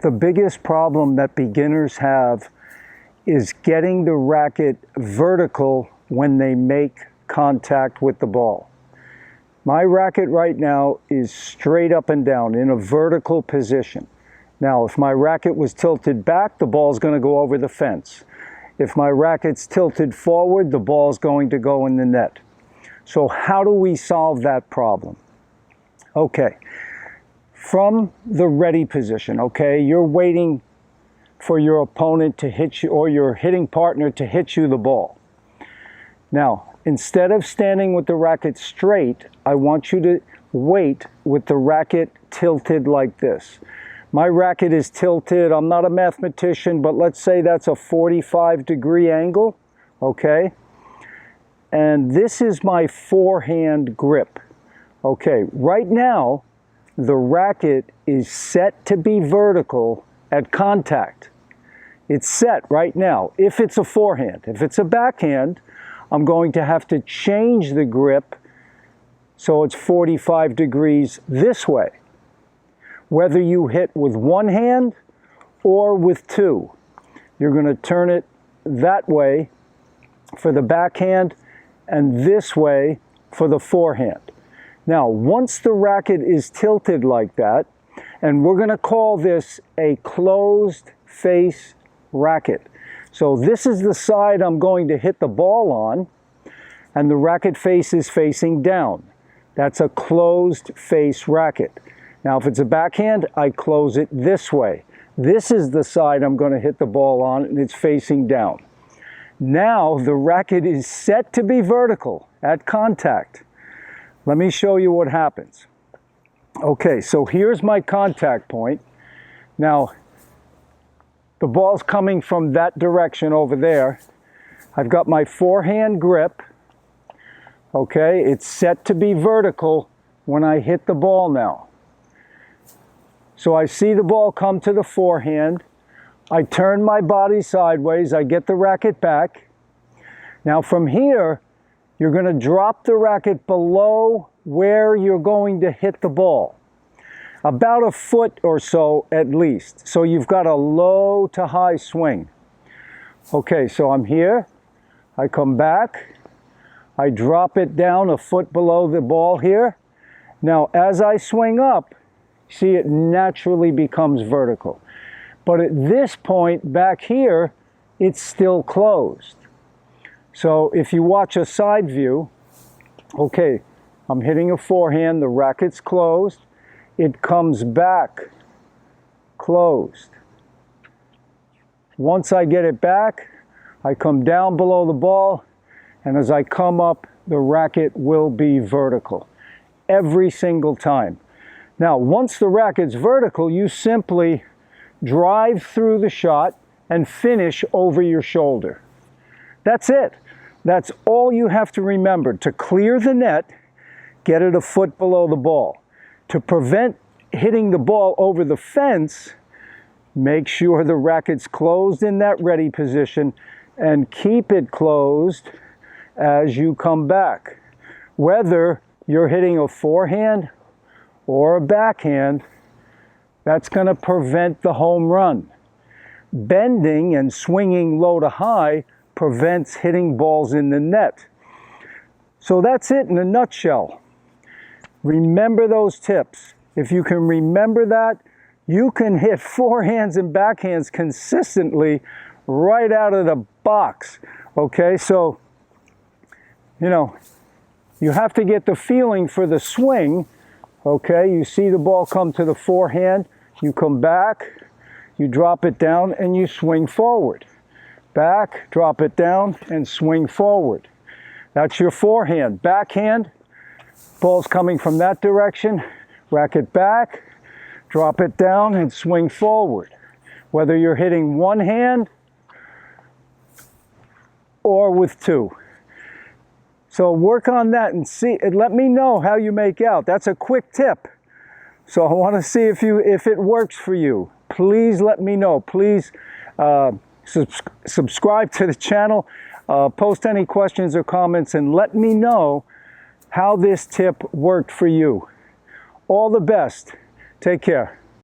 the biggest problem that beginners have is getting the racket vertical when they make contact with the ball. My racket right now is straight up and down in a vertical position. Now, if my racket was tilted back, the ball's going to go over the fence. If my racket's tilted forward, the ball's going to go in the net. So how do we solve that problem? Okay, from the ready position, okay, you're waiting for your opponent to hit you, or your hitting partner to hit you the ball. Now, instead of standing with the racket straight, I want you to wait with the racket tilted like this. My racket is tilted. I'm not a mathematician, but let's say that's a 45-degree angle, okay? And this is my forehand grip. Okay, right now, the racket is set to be vertical at contact. It's set right now, if it's a forehand. If it's a backhand, I'm going to have to change the grip so it's 45 degrees this way. Whether you hit with one hand or with two, you're going to turn it that way for the backhand and this way for the forehand. Now, once the racket is tilted like that, and we're going to call this a closed face racket. So this is the side I'm going to hit the ball on, and the racket face is facing down. That's a closed face racket. Now, if it's a backhand, I close it this way. This is the side I'm going to hit the ball on, and it's facing down. Now, the racket is set to be vertical at contact. Let me show you what happens. Okay, so here's my contact point. Now, the ball's coming from that direction over there. I've got my forehand grip. Okay, it's set to be vertical when I hit the ball now. So I see the ball come to the forehand. I turn my body sideways. I get the racket back. Now from here, you're going to drop the racket below where you're going to hit the ball. About a foot or so at least. So you've got a low to high swing. Okay, so I'm here. I come back. I drop it down a foot below the ball here. Now, as I swing up, see, it naturally becomes vertical. But at this point back here, it's still closed. So if you watch a side view, okay, I'm hitting a forehand, the racket's closed. It comes back closed. Once I get it back, I come down below the ball, and as I come up, the racket will be vertical every single time. Now, once the racket's vertical, you simply drive through the shot and finish over your shoulder. That's it. That's all you have to remember. To clear the net, get it a foot below the ball. To prevent hitting the ball over the fence, make sure the racket's closed in that ready position and keep it closed as you come back. Whether you're hitting a forehand or a backhand, that's going to prevent the home run. Bending and swinging low to high prevents hitting balls in the net. So that's it in a nutshell. Remember those tips. If you can remember that, you can hit forehands and backhands consistently right out of the box. Okay, so, you know, you have to get the feeling for the swing. Okay, you see the ball come to the forehand, you come back, you drop it down, and you swing forward. Back, drop it down, and swing forward. That's your forehand. Backhand, ball's coming from that direction, racket back, drop it down, and swing forward. Whether you're hitting one hand or with two. So work on that and see, and let me know how you make out. That's a quick tip. So I want to see if it works for you. Please let me know. Please subscribe to the channel, post any questions or comments, and let me know how this tip worked for you. All the best. Take care.